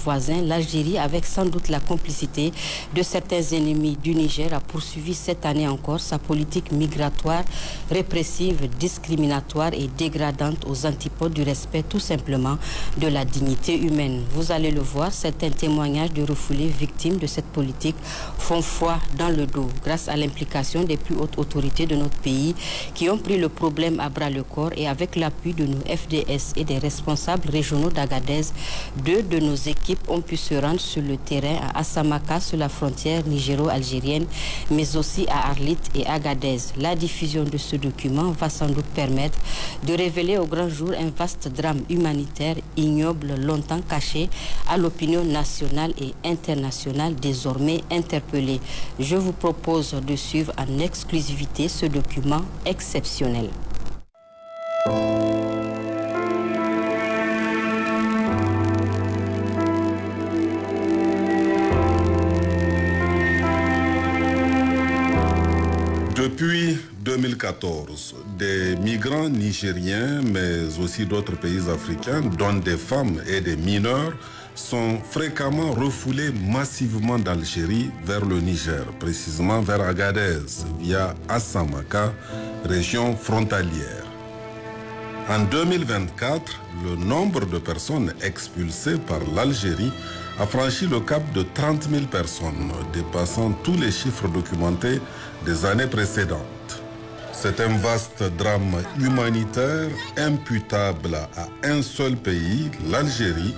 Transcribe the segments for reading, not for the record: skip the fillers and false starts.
voisin, l'Algérie, avec sans doute la complicité de certains ennemis du Niger, a poursuivi cette année encore sa politique migratoire répressive, discriminatoire et dégradante aux antipodes du respect tout simplement de la dignité humaine. Vous allez le voir, certains témoignages de refoulés victimes de cette politique font foi dans le dos grâce à l'implication des plus hautes autorités de notre pays qui ont pris le problème à bras le corps et avec l'appui de nos FDS et des responsables régionaux d'Agadez, 2 de nos équipes ont pu se rendre sur le terrain à Assamaka sur la frontière nigéro-algérienne mais aussi à Arlit et Agadez. La diffusion de ce document va sans doute permettre de révéler au grand jour un vaste drame humanitaire ignoble longtemps caché à l'opinion nationale et internationale désormais interpellée. Je vous propose de suivre en exclusivité ce document exceptionnel. Depuis 2014, des migrants nigériens, mais aussi d'autres pays africains, dont des femmes et des mineurs, sont fréquemment refoulés massivement d'Algérie vers le Niger, précisément vers Agadez, via Assamaka, région frontalière. En 2024, le nombre de personnes expulsées par l'Algérie a franchi le cap de 30 000 personnes, dépassant tous les chiffres documentés des années précédentes. C'est un vaste drame humanitaire imputable à un seul pays, l'Algérie,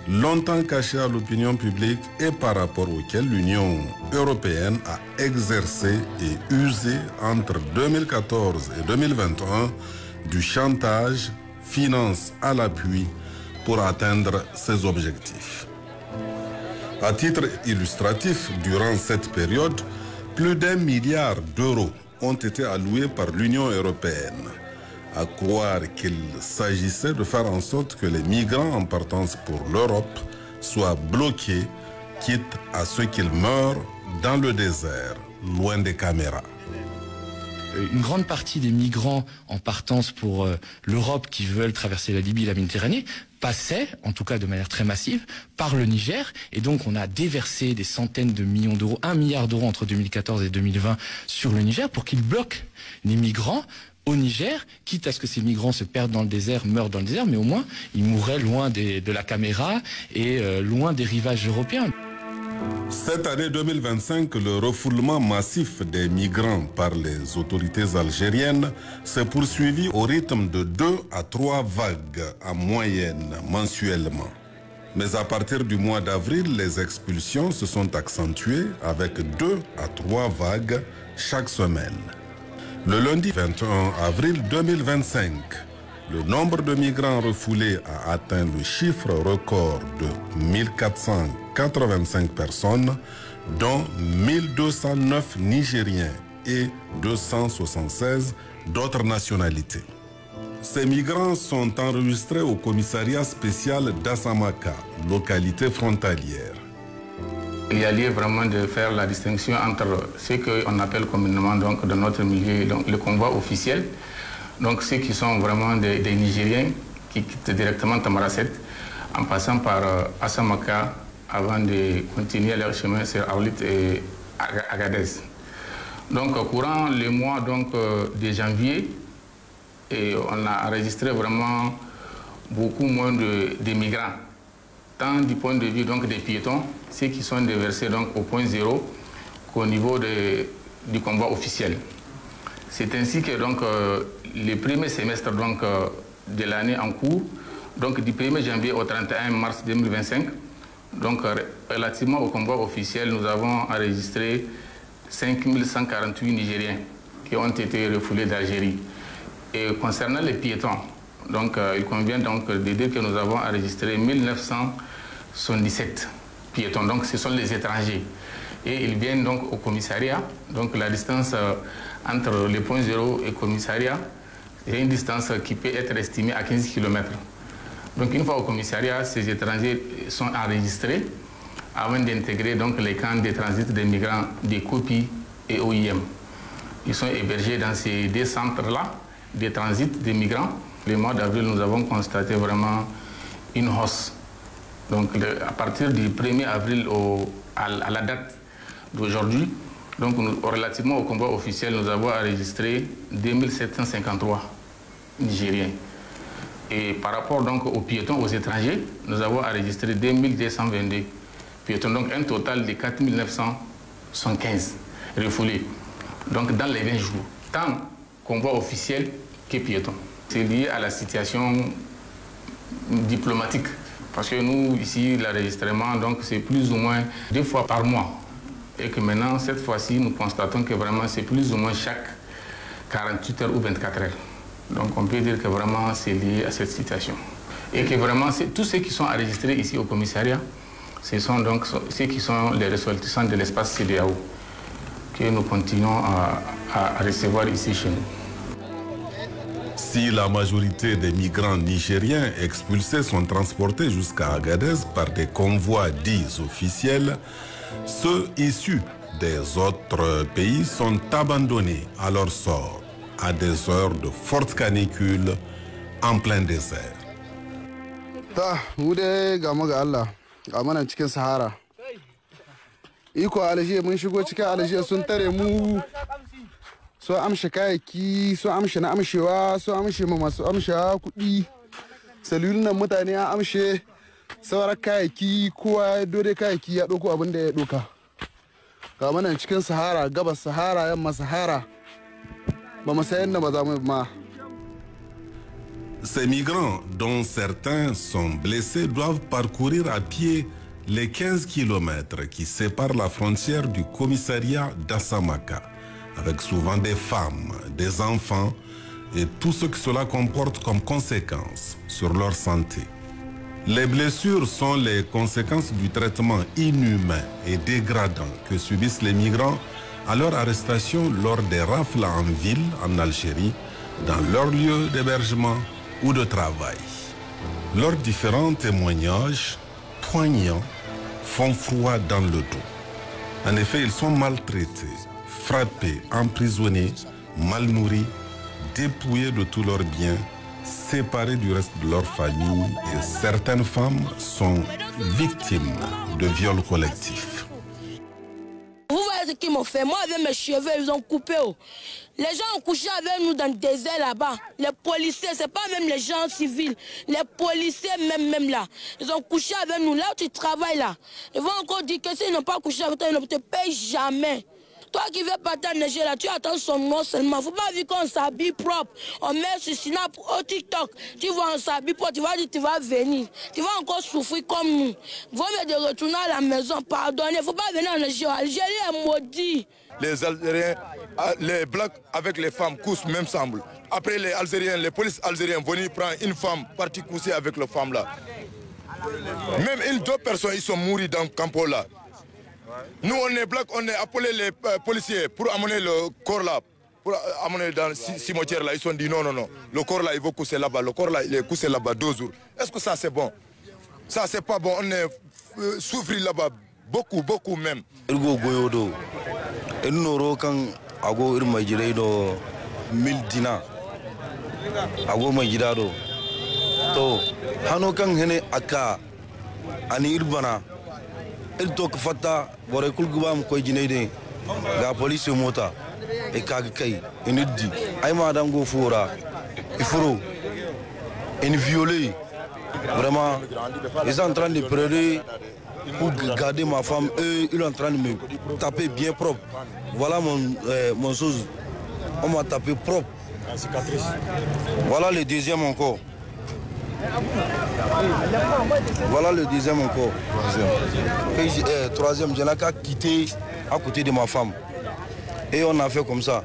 longtemps caché à l'opinion publique et par rapport auquel l'Union européenne a exercé et usé entre 2014 et 2021 du chantage, finance à l'appui pour atteindre ses objectifs. À titre illustratif, durant cette période, plus d'1 milliard d'euros ont été alloués par l'Union européenne. À croire qu'il s'agissait de faire en sorte que les migrants en partance pour l'Europe soient bloqués, quitte à ce qu'ils meurent dans le désert, loin des caméras. Une grande partie des migrants en partance pour l'Europe qui veulent traverser la Libye et la Méditerranée passaient, en tout cas de manière très massive, par le Niger. Et donc on a déversé des centaines de millions d'euros, 1 milliard d'euros entre 2014 et 2020 sur le Niger pour qu'il bloque les migrants au Niger, quitte à ce que ces migrants se perdent dans le désert, meurent dans le désert, mais au moins ils mourraient loin de la caméra et loin des rivages européens. Cette année 2025, le refoulement massif des migrants par les autorités algériennes s'est poursuivi au rythme de 2 à 3 vagues en moyenne mensuellement. Mais à partir du mois d'avril, les expulsions se sont accentuées avec 2 à 3 vagues chaque semaine. Le lundi 21 avril 2025, le nombre de migrants refoulés a atteint le chiffre record de 1485 personnes, dont 1209 Nigériens et 276 d'autres nationalités. Ces migrants sont enregistrés au commissariat spécial d'Assamaka, localité frontalière. Il y a lieu vraiment de faire la distinction entre ce qu'on appelle communément donc, dans notre milieu donc, le convoi officiel. Donc ceux qui sont vraiment des Nigériens qui quittent directement Tamaracet en passant par Assamaka avant de continuer leur chemin sur Arlit et Agadez. Donc courant le mois donc, de janvier, et on a enregistré vraiment beaucoup moins de migrants, tant du point de vue donc, des piétons, ceux qui sont déversés donc, au point zéro qu'au niveau du convoi officiel. C'est ainsi que donc, le premier semestre donc, de l'année en cours, donc du 1er janvier au 31 mars 2025, donc relativement au convoi officiel, nous avons enregistré 5148 Nigériens qui ont été refoulés d'Algérie. Et concernant les piétons, donc, il convient donc de dire que nous avons enregistré 1977 piétons, donc ce sont les étrangers. Et ils viennent donc au commissariat, donc la distance entre le point zéro et le commissariat, c'est une distance qui peut être estimée à 15 km. Donc une fois au commissariat, ces étrangers sont enregistrés avant d'intégrer donc les camps de transit des migrants des Kopi et OIM. Ils sont hébergés dans ces 2 centres-là de transit des migrants. Le mois d'avril, nous avons constaté vraiment une hausse Donc à partir du 1er avril à la date d'aujourd'hui, donc relativement au convoi officiel, nous avons enregistré 2753 Nigériens. Et par rapport donc aux piétons, aux étrangers, nous avons enregistré 2222 piétons, donc un total de 4975 refoulés. Donc dans les 20 jours, tant convoi officiel que piétons. C'est lié à la situation diplomatique. Parce que nous, ici, l'enregistrement, donc c'est plus ou moins 2 fois par mois. Et que maintenant, cette fois-ci, nous constatons que vraiment c'est plus ou moins chaque 48 heures ou 24 heures. Donc on peut dire que vraiment c'est lié à cette situation. Et que vraiment, tous ceux qui sont enregistrés ici au commissariat, ce sont donc ceux qui sont les ressortissants de l'espace CEDEAO que nous continuons à recevoir ici chez nous. Si la majorité des migrants nigériens expulsés sont transportés jusqu'à Agadez par des convois dits officiels, ceux issus des autres pays sont abandonnés à leur sort à des heures de forte canicule en plein désert. Sahara. Iko Alger mun shigo cikin Alger sun tare mu so amshe kayaki so amshe na amshewa so amshe ma masu amshewa kuɗi salulun nan mutane an amshe sauran kayaki kowa dole kayaki ya ɗauko abin da ya ɗauka ga mana cikin Sahara gabas Sahara yamma Sahara ba mu san yadda ba za mu ma. Ces migrants, dont certains sont blessés, doivent parcourir à pied les 15 kilomètres qui séparent la frontière du commissariat d'Assamaka, avec souvent des femmes, des enfants et tout ce que cela comporte comme conséquences sur leur santé. Les blessures sont les conséquences du traitement inhumain et dégradant que subissent les migrants à leur arrestation lors des rafles en ville, en Algérie, dans leur lieu d'hébergement ou de travail. Leurs différents témoignages poignants font froid dans le dos. En effet, ils sont maltraités, frappés, emprisonnés, mal nourris, dépouillés de tous leurs biens, séparés du reste de leur famille, et certaines femmes sont victimes de viols collectifs. Vous voyez ce qu'ils m'ont fait? Moi, avec mes cheveux, ils ont coupé. Les gens ont couché avec nous dans le désert là-bas. Les policiers, c'est pas même les gens civils. Les policiers même là. Ils ont couché avec nous. Là où tu travailles là, ils vont encore dire que s'ils n'ont pas couché avec toi, ils ne te payent jamais. Toi qui veux partir en Nigeria, tu attends son nom seulement. Faut pas dire qu'on s'habille propre. On met sur Snap au TikTok. Tu vois, on s'habille propre. Tu vas dire tu vas venir. Tu vas encore souffrir comme nous. Vaut mieux de retourner à la maison. Pardonnez. Faut pas venir en Nigeria. Algérie est maudit. Les Algériens, les Blacks avec les femmes couchent même ensemble. Après les Algériens, les polices algériens venir prendre une femme, partir coucher avec la femme là. Même deux personnes, ils sont morts dans le campo là. Nous, on est Blacks, on a appelé les policiers pour amener le corps là, pour amener dans le cimetière là. Ils ont dit non. Le corps là, il va coucher là-bas. Le corps là, il est couché là-bas 2 jours. Est-ce que ça c'est bon? Ça c'est pas bon. On est souffert là-bas beaucoup même. En noro kan ago irma jirai do 1000 dina ago mai gida do to hano kan hene aka ani irbana il to ka fata bore kulgubam ko jinai de ga police mota e kaga kai eniddi ay madam go fora ifuro en violé vraiment ils sont en train de prendre pour garder ma femme. Eux, ils sont en train de me taper bien propre. Voilà mon chose. On m'a tapé propre. Voilà le deuxième encore. Voilà le deuxième encore. Troisième, je n'ai qu'à quitter à côté de ma femme. Et on a fait comme ça.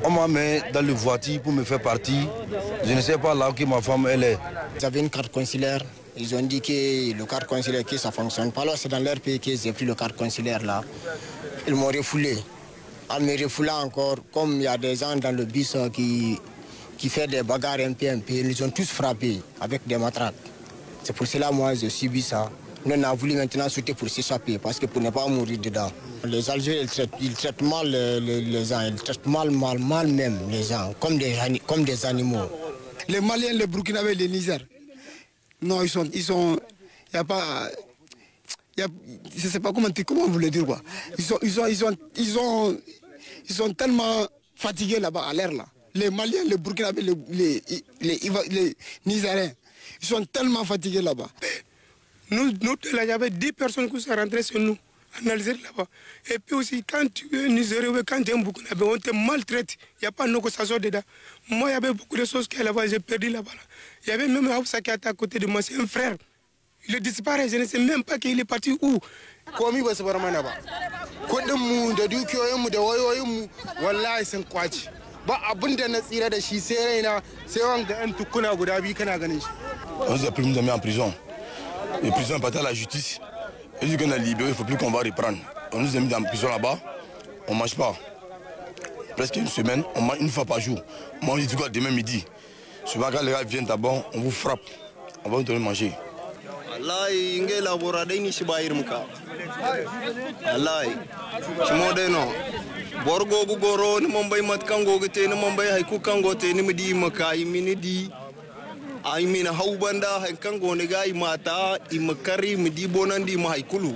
On m'a mis dans le voiture pour me faire partir. Je ne sais pas là où ma femme elle est. J'avais une carte consulaire. Ils ont dit que le carte consulaire, que ça ne fonctionne pas. Alors c'est dans leur pays qu'ils ont pris le carte consulaire là. Ils m'ont refoulé. En me refoulant encore, comme il y a des gens dans le bus qui font des bagarres un peu, ils ont tous frappé avec des matraques. C'est pour cela moi j'ai subi ça. Nous on a voulu maintenant sauter pour s'échapper parce que pour ne pas mourir dedans. Les Algériens ils traitent mal les gens, ils traitent mal même les gens, comme des animaux. Les Maliens, les Burkinabés, les Niger. Non, ils Il n'y a pas... je ne sais pas comment vous le dire, quoi. Ils sont tellement fatigués là-bas, à l'air, là. Les Maliens, les Burkinabés, les Nigériens, ils sont tellement fatigués là-bas. Nous, là, il y avait 10 personnes qui sont rentrées sur nous, en Algérie là-bas. Et puis aussi, quand tu es Nigérien, quand tu es un Burkinabé, on te maltraite. Il n'y a pas de négociation dedans. Moi, il y avait beaucoup de choses qui là-bas, j'ai perdu là-bas. Il y avait même Aoussa qui était à côté de moi, c'est un frère. Il est disparu, je ne sais même pas qu'il est parti où. Komi ba su bar mana ba. Kudin mu da dukiyoyin mu da wayoyin mu wallahi sun kwaci. Ba abin da na tsira da shi sai raina sai wanga an tukuna guda biyu kana ganin shi. On nous a pris nous a mis en prison. Et prison pas à la justice. Et dit qu'on a libéré, il ne faut plus qu'on va reprendre. On nous a mis en prison là-bas. On ne mange pas. Presque une semaine, on mange une fois par jour. On mange du coup demain midi. Souvent quand les gars viennent d'abord, on vous frappe. On va vous donner manger. Wallahi ngai labora dai ni shi bayir muka. Wallahi. Shimo dai no. Borgo gu goro ni mambay mat kango gete ni mambay hay ku kango te ni midi maka imini di. Ay mina haubanda hay kango ni ga imata imakari midi bonandi ma hay kulu.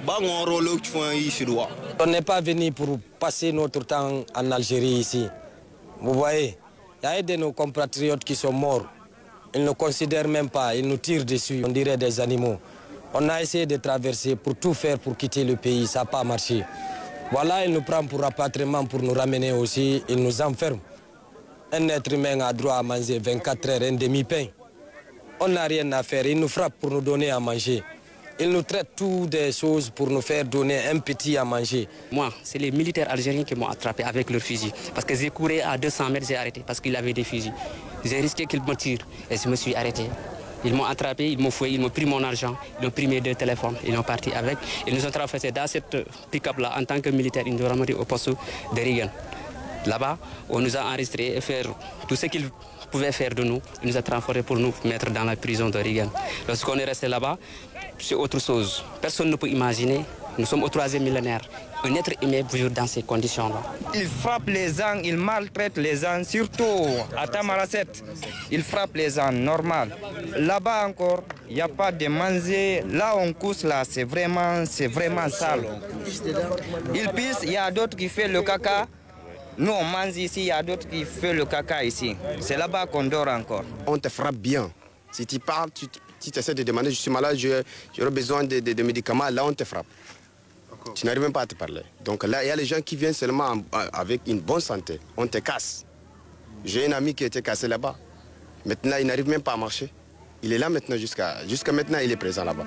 Ba ngoro lo chfan yi shirwa. On n'est pas venu pour passer notre temps en Algérie ici. Vous voyez, il y a de nos compatriotes qui sont morts. Ils ne considèrent même pas, ils nous tirent dessus, on dirait des animaux. On a essayé de traverser pour tout faire pour quitter le pays, ça n'a pas marché. Voilà, il nous prend pour rapatriement pour nous ramener aussi, il nous enferme. Un être humain a droit à manger 24 heures, un demi-pain. On n'a rien à faire, il nous frappe pour nous donner à manger. Il nous traite toutes des choses pour nous faire donner un petit à manger. Moi, c'est les militaires algériens qui m'ont attrapé avec leurs fusils. Parce que j'ai couru à 200 mètres, j'ai arrêté parce qu'il avait des fusils. J'ai risqué qu'ils me tirent et je me suis arrêté. Ils m'ont attrapé, ils m'ont fouillé, ils m'ont pris mon argent, ils ont pris mes 2 téléphones, ils ont parti avec. Ils nous ont traversé dans cette pick-up-là en tant que militaire. Ils nous ont ramené au poste de Rigan. Là-bas, on nous a enregistrés et faire tout ce qu'ils pouvaient faire de nous. Ils nous ont transformés pour nous mettre dans la prison de Rigan. Lorsqu'on est resté là-bas, c'est autre chose. Personne ne peut imaginer. Nous sommes au 3e millénaire. Un être humain vit dans ces conditions-là. Il frappe les gens, il maltraite les gens, surtout à Tamaracet. Il frappe les gens, normal. Là-bas encore, il n'y a pas de manger. Là, on couche, là, c'est vraiment sale. Il pisse, il y a d'autres qui font le caca. Nous, on mange ici, il y a d'autres qui font le caca ici. C'est là-bas qu'on dort encore. On te frappe bien. Si tu parles, tu essaies de demander, je suis malade, j'aurais besoin de médicaments, là, on te frappe. Tu n'arrives même pas à te parler. Donc là, il y a les gens qui viennent seulement avec une bonne santé. On te casse. J'ai un ami qui était cassé là-bas. Maintenant, il n'arrive même pas à marcher. Il est là maintenant, jusqu'à maintenant, il est présent là-bas.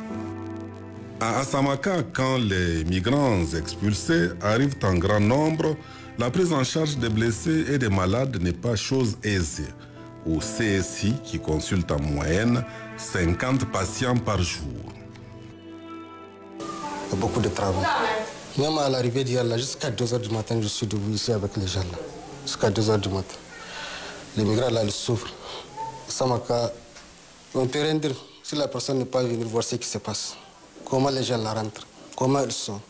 À Assamaka, quand les migrants expulsés arrivent en grand nombre, la prise en charge des blessés et des malades n'est pas chose aisée. Au CSI, qui consulte en moyenne 50 patients par jour. Il y a beaucoup de travail. Même à l'arrivée d'hier, jusqu'à 2h du matin, je suis debout ici avec les gens. Jusqu'à 2h du matin. Les migrants, là, ils souffrent. Samaka, on peut rien dire si la personne n'est pas venue voir ce qui se passe. Comment les gens la rentrent, comment ils sont.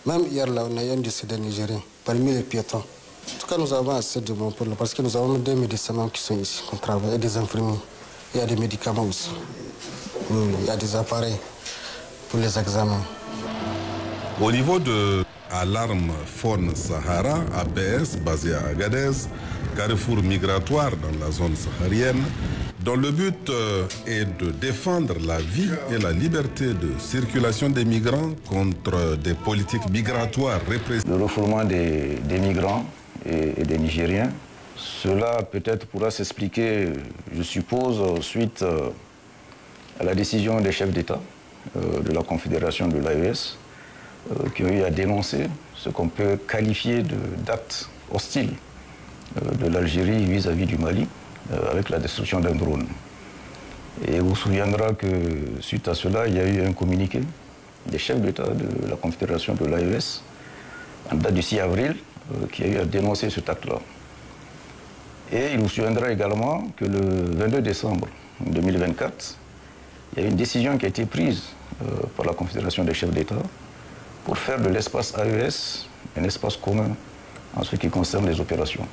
Même hier, là, on a eu un décédé nigérien, parmi les piétons. En tout cas, nous avons assez de bons pour nous, parce que nous avons 2 médecins qui sont ici, qui travaillent, et des infirmiers. Il y a des médicaments aussi. Oui, il y a des appareils pour les examens. Au niveau de Alarme Faune Sahara, APS, basé à Agadez, carrefour migratoire dans la zone saharienne, dont le but est de défendre la vie et la liberté de circulation des migrants contre des politiques migratoires répressives. Le refoulement des migrants et des Nigériens, cela peut-être pourra s'expliquer, je suppose, suite à la décision des chefs d'État de la Confédération de l'AES, qui ont eu à dénoncer ce qu'on peut qualifier d'actes hostiles de l'Algérie vis-à-vis du Mali, avec la destruction d'un drone. Et vous vous souviendra que suite à cela, il y a eu un communiqué des chefs d'État de la Confédération de l'AES, en date du 6 avril, qui a eu à dénoncer cet acte-là. Et il vous souviendra également que le 22 décembre 2024, il y a eu une décision qui a été prise par la Confédération des chefs d'État pour faire de l'espace AES un espace commun en ce qui concerne les opérations.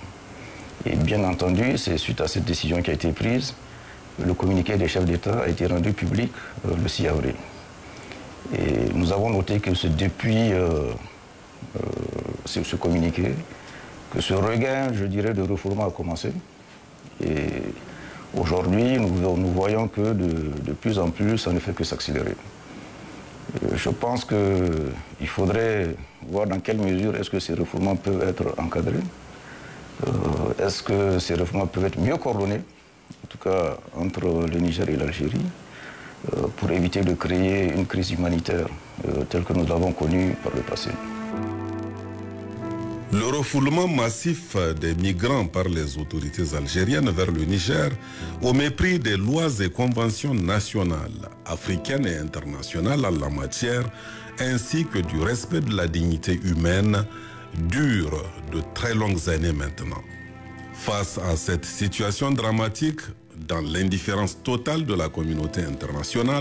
Et bien entendu, c'est suite à cette décision qui a été prise le communiqué des chefs d'État a été rendu public le 6 avril. Et nous avons noté que c'est depuis ce communiqué que ce regain, je dirais, de refoulement a commencé. Et aujourd'hui, nous voyons que de plus en plus, ça ne fait que s'accélérer. Je pense qu'il faudrait voir dans quelle mesure est-ce que ces refoulements peuvent être encadrés. Est-ce que ces refoulements peuvent être mieux coordonnés, en tout cas entre le Niger et l'Algérie, pour éviter de créer une crise humanitaire telle que nous l'avons connue par le passé. Le refoulement massif des migrants par les autorités algériennes vers le Niger, au mépris des lois et conventions nationales, africaines et internationales en la matière, ainsi que du respect de la dignité humaine, dure de très longues années maintenant. Face à cette situation dramatique, dans l'indifférence totale de la communauté internationale,